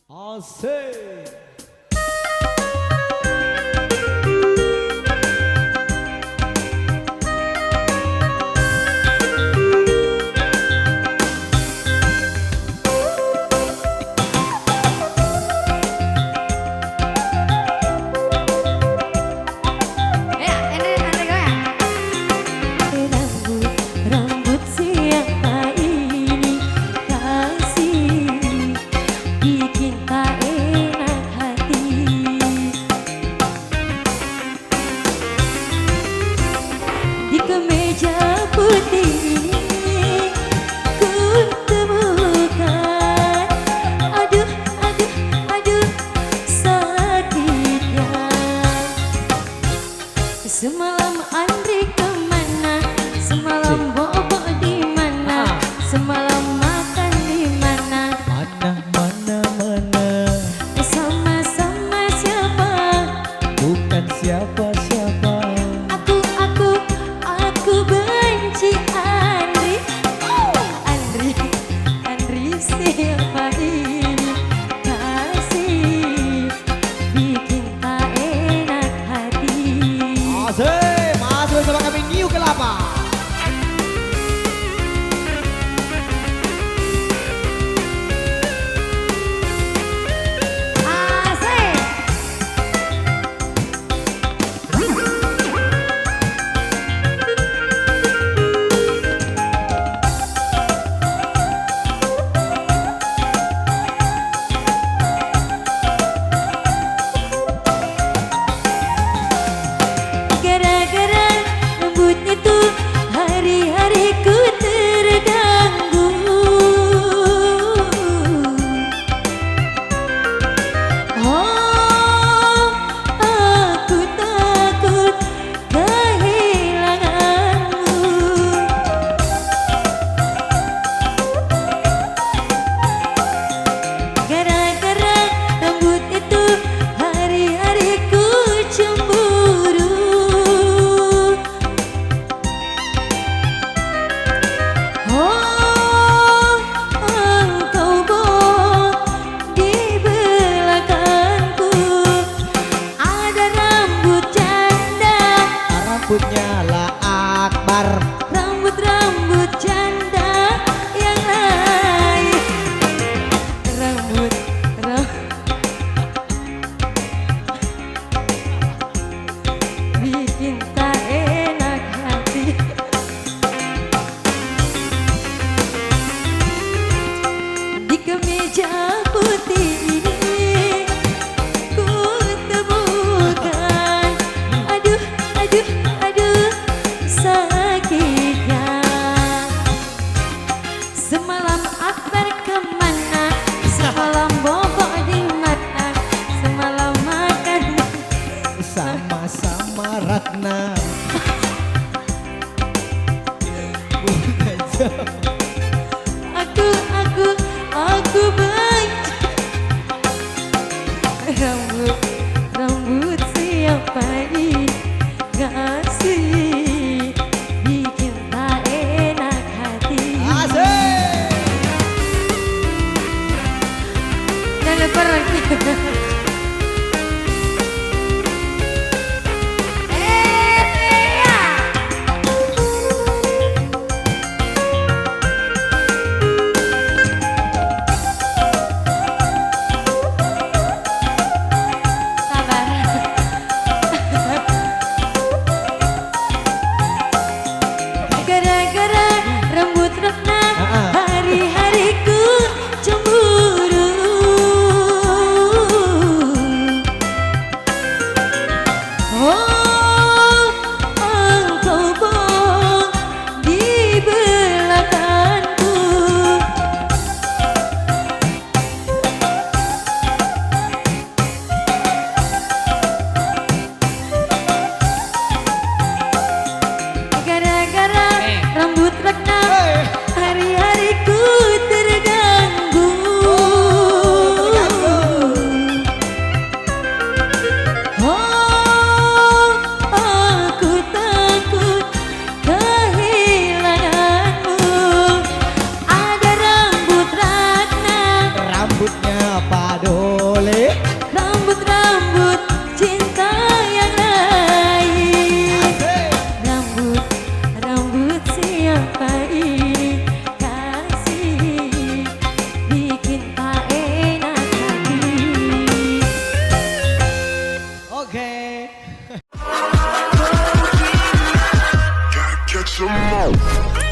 Asik. Rambut siapa ini kasih bikin tak enak hati. Di kemeja putih ini ku temukan, aduh aduh aduh sakitnya. Semalam Andri kemana? Semalam bobo di mana? Semalam makan di mana? Mana. Sama-sama siapa? Bukan siapa-siapa. Aku benci Andri. Andri siapa ini kasih bikin tak enak hati. Asik. Masuk bersama kami New Kelapa. Gara-gara rambutnya tuh hari-hariku terganggu. Oh, aku takut kehilanganmu. Gara-gara rambut itu hari-hariku cemburu. Oh, engkau bohong di belakangku. Ada rambut janda, Rambutnya lah Akbar. rambut janda yang lain. Rambut bikin tak enak hati. Di kemeja putih ini ku temukan, aduh aduh aduh sakitnya. Semalam Akbar kemana? Semalam bobo di mana? Semalam makan Sama-sama Ratna. Bukan siapa. Aku benci rambut siapa ini kasih bikin tak enak hati. Asik. Dan pergi. Wow.